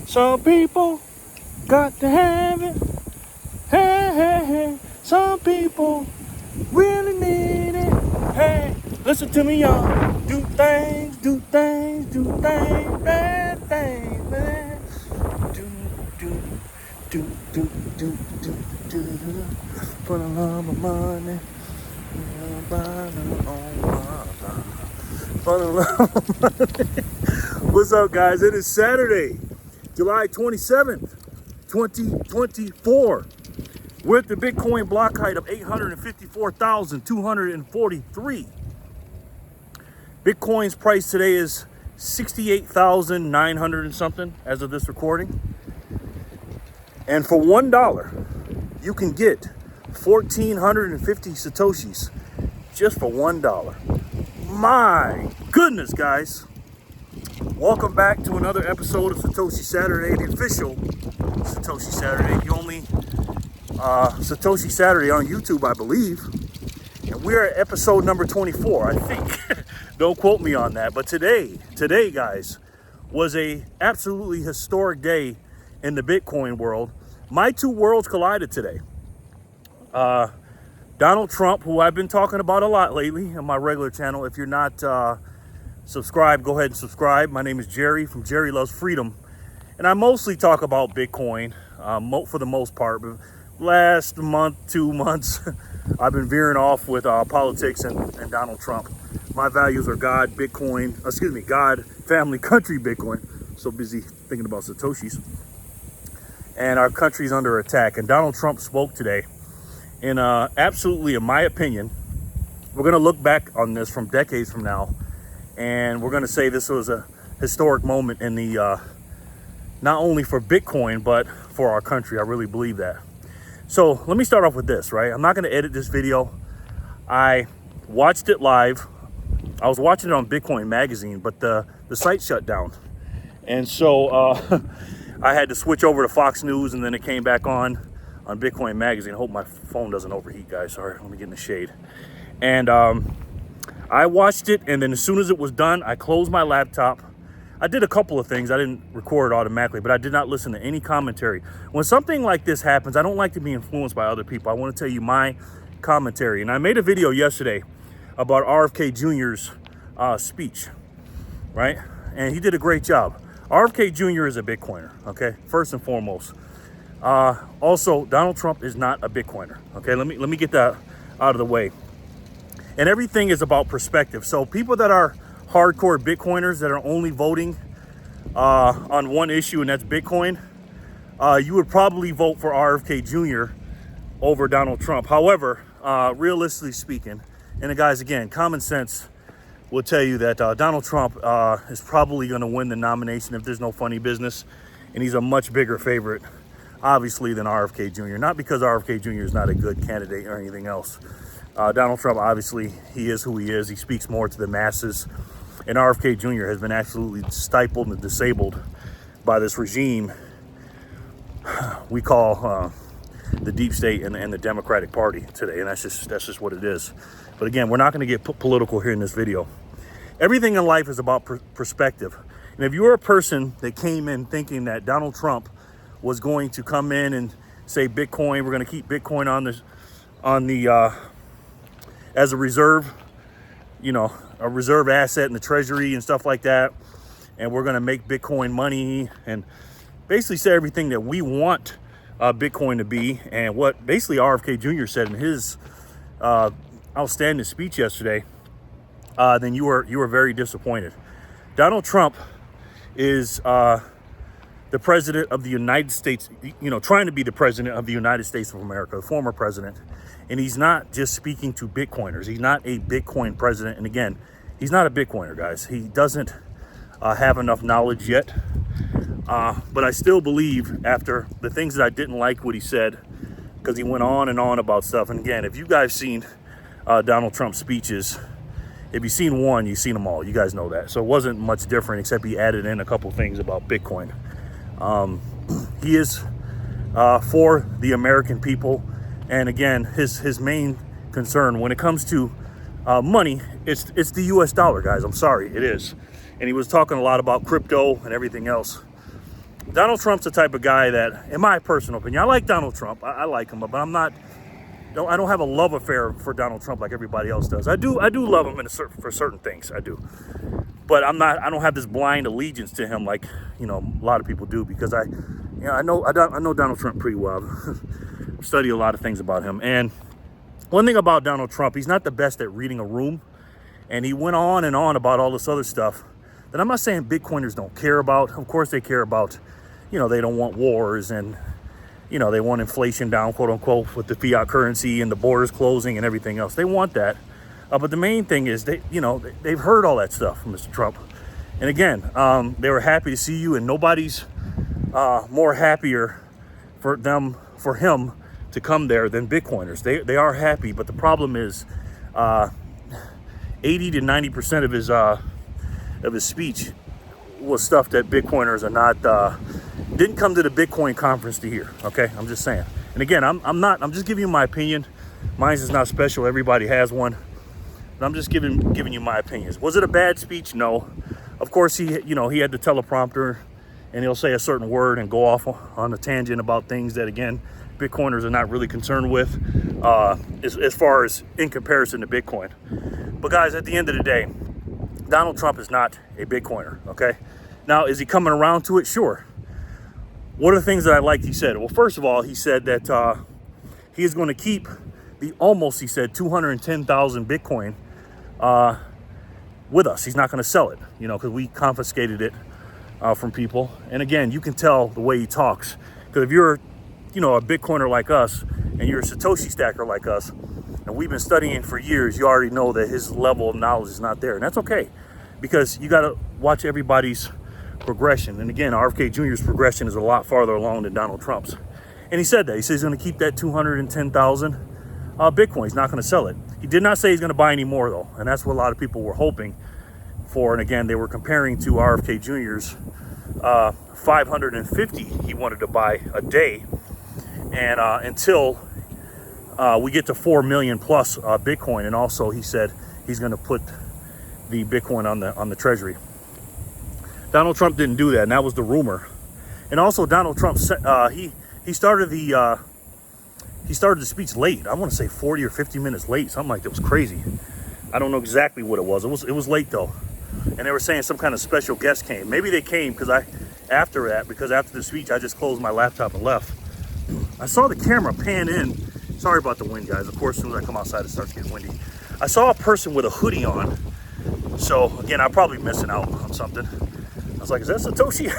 Some people got to have it. Hey, hey, hey. Some people really need it. Hey, listen to me, y'all. Do things, do things, do things, bad things, man. Do. For the love of money. For the love of money. What's up, guys? It is Saturday, July 27th, 2024. We're at the Bitcoin block height of 854,243. Bitcoin's price today is 68,900 and something as of this recording. And for $1, you can get 1,450 Satoshis just for $1. My goodness, guys. Welcome back to another episode of Satoshi Saturday, the official Satoshi Saturday, the only Satoshi Saturday on YouTube, I believe. And we're at episode number 24, I think. Don't quote me on that. But today, guys, was a absolutely historic day in the Bitcoin world. My two worlds collided today. Donald Trump, who I've been talking about a lot lately on my regular channel. If you're not subscribed, go ahead and subscribe. My name is Jerry from Jerry Loves Freedom. And I mostly talk about Bitcoin for the most part. But last month, 2 months, I've been veering off with politics and Donald Trump. My values are God, family, country, Bitcoin. So busy thinking about Satoshis. And our country's under attack. And Donald Trump spoke today. And absolutely, in my opinion, we're going to look back on this from decades from now. And we're going to say this was a historic moment in the, not only for Bitcoin, but for our country. I really believe that. So let me start off with this, right? I'm not going to edit this video. I watched it live. I was watching it on Bitcoin Magazine, but the site shut down. And so I had to switch over to Fox News, and then it came back on Bitcoin Magazine. I hope my phone doesn't overheat, guys. Sorry, let me get in the shade. And I watched it, and then as soon as it was done, I closed my laptop. I did a couple of things. I didn't record it automatically, but I did not listen to any commentary. When something like this happens, I don't like to be influenced by other people. I want to tell you my commentary. And I made a video yesterday about RFK Jr.'s speech, right? And he did a great job. RFK Jr. is a Bitcoiner, okay? First and foremost. Also, Donald Trump is not a Bitcoiner, okay? Let me get that out of the way. And everything is about perspective. So people that are hardcore Bitcoiners that are only voting on one issue, and that's Bitcoin, you would probably vote for RFK Jr. over Donald Trump. However, realistically speaking, and guys, again, common sense will tell you that Donald Trump is probably going to win the nomination if there's no funny business, and he's a much bigger favorite, obviously, than RFK Jr. Not because RFK Jr. is not a good candidate or anything else. Donald Trump, obviously, he is who he is. He speaks more to the masses. And RFK Jr. has been absolutely stifled and disabled by this regime we call the deep state and the Democratic Party today. And that's just what it is. But again, we're not going to get political here in this video. Everything in life is about perspective. And if you're a person that came in thinking that Donald Trump was going to come in and say Bitcoin, we're going to keep Bitcoin on the as a reserve, a reserve asset in the treasury and stuff like that, and we're going to make Bitcoin money and basically say everything that we want Bitcoin to be, and what basically RFK Jr. said in his outstanding speech yesterday, then you were very disappointed. Donald Trump is the president of the United States, trying to be the president of the United States of America, the former president. And he's not just speaking to Bitcoiners. He's not a Bitcoin president. And again, he's not a Bitcoiner, guys. He doesn't have enough knowledge yet. But I still believe, after the things that I didn't like what he said, because he went on and on about stuff. And again, if you guys seen Donald Trump's speeches, if you've seen one, you've seen them all. You guys know that. So it wasn't much different, except he added in a couple things about Bitcoin. He is for the American people. And again, his main concern when it comes to money, it's the US dollar, guys. I'm sorry, it is. And he was talking a lot about crypto and everything else. Donald Trump's the type of guy that, in my personal opinion, I like Donald Trump. I like him, but I'm not. I don't have a love affair for Donald Trump like everybody else does. I do love him for certain things. I do, but I'm not. I don't have this blind allegiance to him like a lot of people do, because I know Donald Trump pretty well. Study a lot of things about him, and one thing about Donald Trump, he's not the best at reading a room, and he went on and on about all this other stuff that I'm not saying Bitcoiners don't care about. Of course they care about. They don't want wars, and they want inflation down, quote unquote, with the fiat currency and the borders closing and everything else. They want that. But the main thing is they've heard all that stuff from Mr. Trump. And again, they were happy to see you, and nobody's more happier for him to come there than Bitcoiners. They are happy, but the problem is 80 to 90% of his speech was stuff that Bitcoiners are not didn't come to the Bitcoin conference to hear. Okay, I'm just saying. And again, I'm just giving you my opinion. Mine is not special. Everybody has one. But I'm just giving you my opinions. Was it a bad speech? No. Of course, he had the teleprompter, and he'll say a certain word and go off on a tangent about things that, again, Bitcoiners are not really concerned with, as far as in comparison to Bitcoin. But guys, at the end of the day, Donald Trump is not a Bitcoiner. Okay. Now, is he coming around to it? Sure. What are the things that I liked he said? Well, first of all, he said that he is going to keep he said 210,000 Bitcoin with us. He's not going to sell it, because we confiscated it from people. And again, you can tell the way he talks, because if you're, a Bitcoiner like us, and you're a Satoshi stacker like us, and we've been studying for years, you already know that his level of knowledge is not there. And that's okay, because you got to watch everybody's progression. And again, RFK Jr.'s progression is a lot farther along than Donald Trump's. And he said that. He says he's going to keep that 210,000 Bitcoin. He's not going to sell it. He did not say he's going to buy any more, though. And that's what a lot of people were hoping for. And again, they were comparing to RFK Jr.'s 550 he wanted to buy a day. And until we get to 4 million plus Bitcoin. And also, he said he's going to put the Bitcoin on the treasury. Donald Trump didn't do that, and that was the rumor. And also, Donald Trump said he started the speech late. I want to say 40 or 50 minutes late, something like that. It was crazy. I don't know exactly what it was. It was late though, and they were saying some kind of special guest came. Maybe they came because after the speech, I just closed my laptop and left. I saw the camera pan in. Sorry about the wind, guys. Of course, as soon as I come outside, it starts getting windy. I saw a person with a hoodie on. So again, I'm probably missing out on something. I was like, is that Satoshi?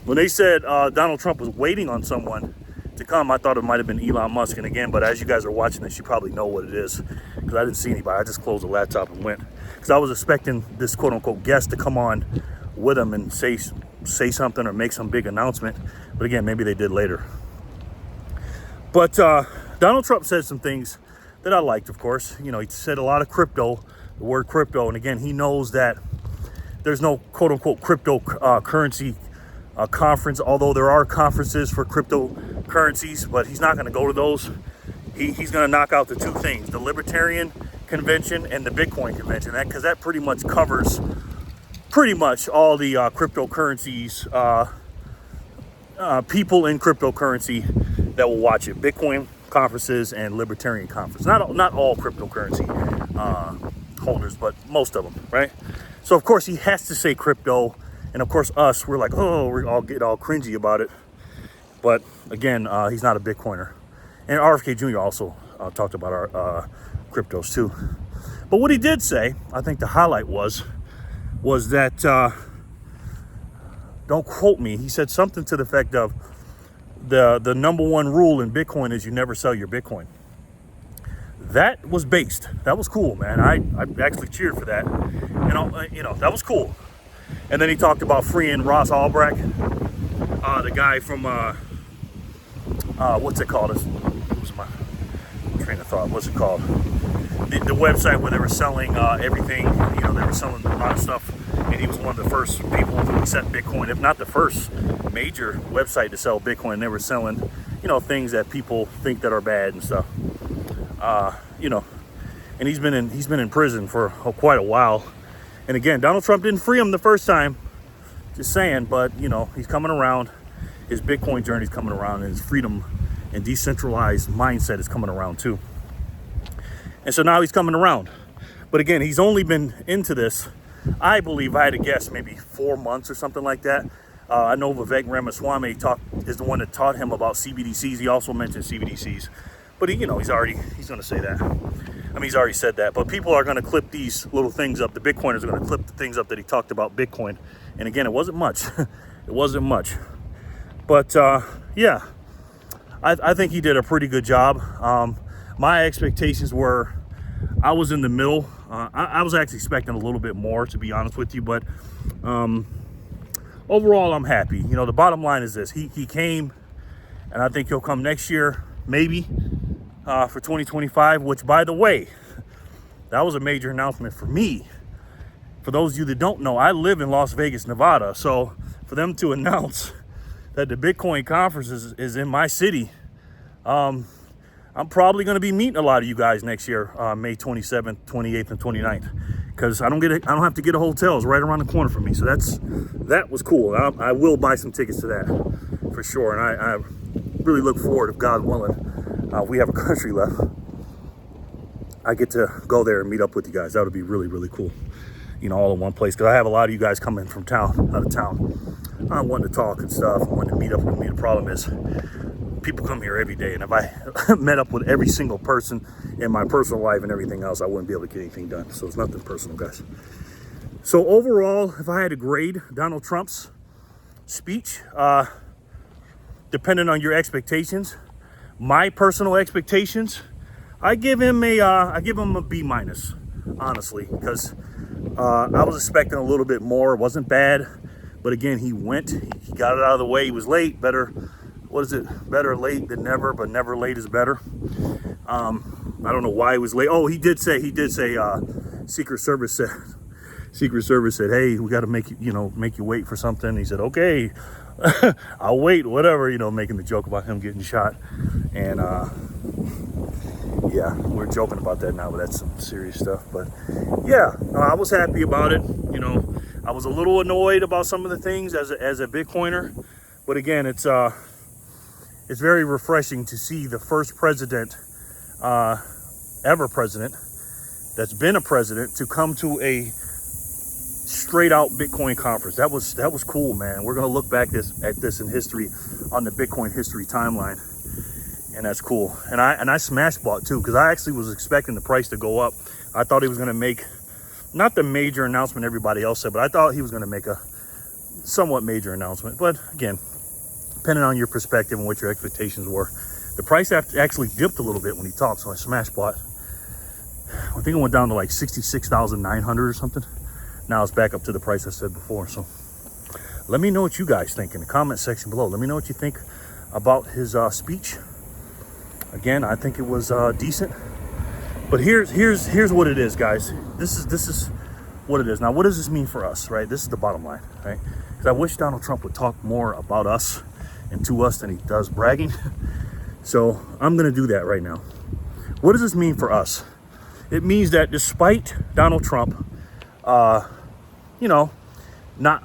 When they said Donald Trump was waiting on someone to come, I thought it might have been Elon Musk. And again, but as you guys are watching this, you probably know what it is, because I didn't see anybody. I just closed the laptop and went, because I was expecting this quote-unquote guest to come on with him and say something or make some big announcement. But again, maybe they did later. But Donald Trump said some things that I liked, of course. He said a lot of the word crypto. And again, he knows that there's no quote-unquote cryptocurrency conference, although there are conferences for cryptocurrencies, but he's not going to go to those. He's going to knock out the two things, the Libertarian Convention and the Bitcoin Convention, because that pretty much covers all the cryptocurrencies, people in cryptocurrency that will watch it. Bitcoin conferences and Libertarian conference. Not all cryptocurrency holders, but most of them, right? So of course he has to say crypto, and of course we're like, we're all cringy about it. But again, he's not a Bitcoiner. And RFK Jr. also talked about our cryptos too. But what he did say, I think the highlight was that, don't quote me, he said something to the effect of the number one rule in Bitcoin is you never sell your Bitcoin. That was based. That was cool, man. I actually cheered for that. That was cool. And then he talked about freeing Ross Ulbricht, the guy from what's it called? Who's my train of thought? What's it called? The website where they were selling everything. They were selling a lot of stuff, and he was one of the first people to accept Bitcoin, if not the first major website to sell Bitcoin. They were selling, things that people think that are bad and stuff. And he's been in prison for quite a while. And again, Donald Trump didn't free him the first time, just saying, but he's coming around. his Bitcoin journey is coming around, and his freedom and decentralized mindset is coming around too. And so now he's coming around. But again, he's only been into this, I believe, I had to guess, maybe 4 months or something like that. I know Vivek Ramaswamy is the one that taught him about CBDCs. He also mentioned CBDCs. But he's going to say that. I mean, he's already said that. But people are going to clip these little things up. The Bitcoiners are going to clip the things up that he talked about Bitcoin. And again, it wasn't much. It wasn't much. But yeah, I think he did a pretty good job. My expectations were, I was in the middle. I was actually expecting a little bit more, to be honest with you. But overall, I'm happy. You know, the bottom line is this. He came, and I think he'll come next year, maybe, for 2025, which, by the way, that was a major announcement for me. For those of you that don't know, I live in Las Vegas, Nevada. So for them to announce that the Bitcoin conference is in my city, I'm probably going to be meeting a lot of you guys next year, May 27th, 28th, and 29th, because I don't have to get a hotel. It's right around the corner from me. So that was cool. I will buy some tickets to that for sure, and I really look forward, if God willing, we have a country left, I get to go there and meet up with you guys. That would be really, really cool. You know, all in one place, because I have a lot of you guys coming from out of town. I'm wanting to talk and stuff. I want to meet up with me. The problem is, people come here every day, and if I met up with every single person in my personal life and everything else, I wouldn't be able to get anything done. So it's nothing personal, guys. So overall, if I had to grade Donald Trump's speech, depending on your expectations, my personal expectations, I give him a B minus, honestly, because I was expecting a little bit more. It wasn't bad, but again, he got it out of the way. He was late. Better late than never, but never late is better. I don't know why he was late. Oh, he did say Secret Service said, hey, we got to make you wait for something. He said, okay, I'll wait, whatever, making the joke about him getting shot. And yeah, we're joking about that now, but that's some serious stuff. But yeah, I was happy about it. I was a little annoyed about some of the things as a Bitcoiner, but again, it's very refreshing to see the first president, ever president, that's been a president, to come to a straight out Bitcoin conference. That was cool, man. We're gonna look back at this in history, on the Bitcoin history timeline, and that's cool. And I smash bought too, because I actually was expecting the price to go up. I thought he was gonna make, not the major announcement everybody else said, but I thought he was gonna make a somewhat major announcement. But again, depending on your perspective and what your expectations were, the price actually dipped a little bit when he talked. So I smash bought. I think it went down to like 66,900 or something. Now it's back up to the price I said before. So let me know what you guys think in the comment section below. Let me know what you think about his speech. Again, I think it was decent. But here's what it is, guys. This is what it is. Now, what does this mean for us, right? This is the bottom line, right? Because I wish Donald Trump would talk more about us and to us than he does bragging. So I'm going to do that right now. What does this mean for us? It means that despite Donald Trump, not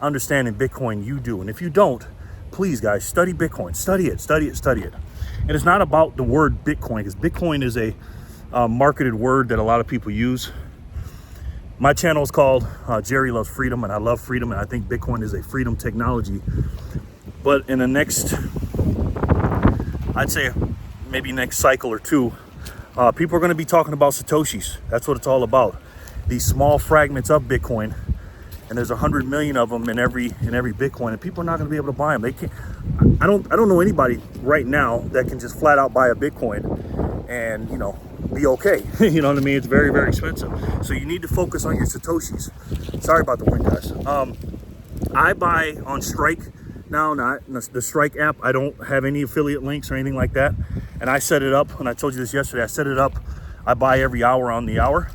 understanding Bitcoin, you do. And if you don't, please, guys, study Bitcoin. Study it. And it's not about the word Bitcoin, because Bitcoin is a marketed word that a lot of people use. My channel is called Jerry Loves Freedom, and I love freedom, and I think Bitcoin is a freedom technology. But in the next, I'd say maybe next cycle or two, people are going to be talking about Satoshis. That's what it's all about. These small fragments of Bitcoin, and there's 100 million of them in every Bitcoin, and people are not going to be able to buy them. They can't. I don't know anybody right now that can just flat out buy a Bitcoin and be okay. You know what I mean? It's very, very expensive. So you need to focus on your Satoshis. Sorry about the wind, guys. I buy on Strike now, not the Strike app. I don't have any affiliate links or anything like that. And I set it up, and I told you this yesterday, I set it up. I buy every hour on the hour,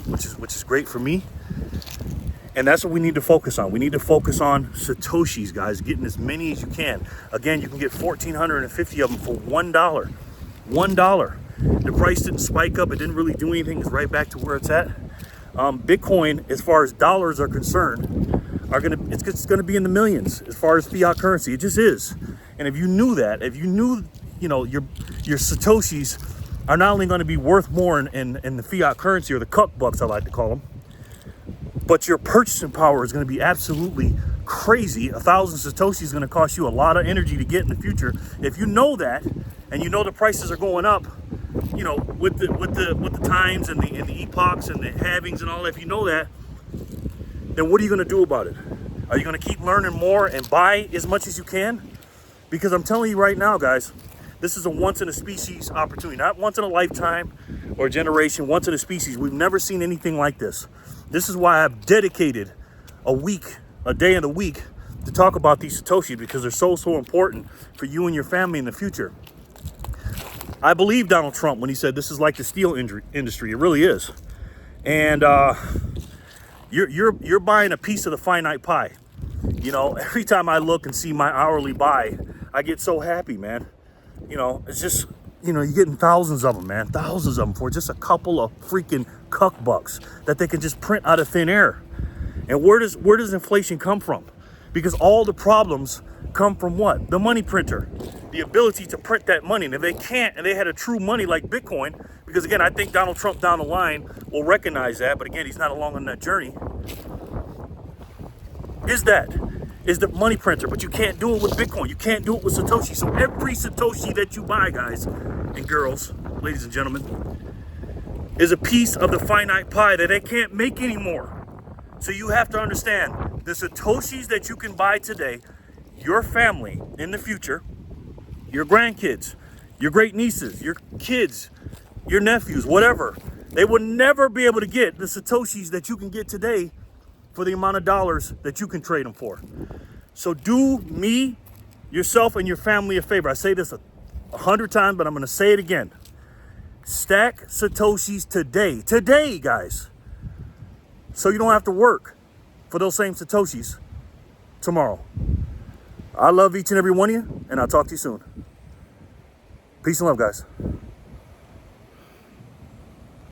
which is great for me. And that's what we need to focus on. We need to focus on Satoshis, guys, getting as many as you can. Again, you can get 1,450 of them for $1. $1. The price didn't spike up. It didn't really do anything. It's right back to where it's at. Bitcoin, as far as dollars are concerned, it's gonna be in the millions as far as fiat currency. It just is. And if you knew that, if you knew, you know, your Satoshis are not only going to be worth more in the fiat currency, or the cuck bucks I like to call them, but your purchasing power is going to be absolutely crazy. 1,000 Satoshis is going to cost you a lot of energy to get in the future. If you know that, and you know the prices are going up, you know, with the times and the epochs and the halvings and all that, if you know that, then what are you going to do about it? Are you going to keep learning more and buy as much as you can? Because I'm telling you right now, guys, this is a once in a species opportunity, not once in a lifetime or generation, once in a species. We've never seen anything like this. This is why I've dedicated a day in the week to talk about these Satoshis, because they're so important for you and your family in the future. I believe Donald Trump when he said this is like the steel industry. It really is. And you're buying a piece of the finite pie. You know, every time I look and see my hourly buy, I get so happy, man. You know, it's just, you know, you're getting thousands of them, man. Thousands of them for just a couple of freaking cuck bucks that they can just print out of thin air. And where does inflation come from? Because all the problems come from what? The money printer. The ability to print that money. And if they can't, and they had a true money like Bitcoin, because again, I think Donald Trump down the line will recognize that, but again, he's not along on that journey. Is the money printer, but you can't do it with Bitcoin. You can't do it with Satoshi. So every Satoshi that you buy, guys and girls, ladies and gentlemen, is a piece of the finite pie that they can't make anymore. So you have to understand, the Satoshis that you can buy today, your family in the future, your grandkids, your great nieces, your kids, your nephews, whatever, they will never be able to get the Satoshis that you can get today for the amount of dollars that you can trade them for. So do me, yourself, and your family a favor. I say this 100 times, but I'm going to say it again. Stack Satoshis today, guys, so you don't have to work for those same Satoshis tomorrow. I love each and every one of you, and I'll talk to you soon. Peace and love, guys.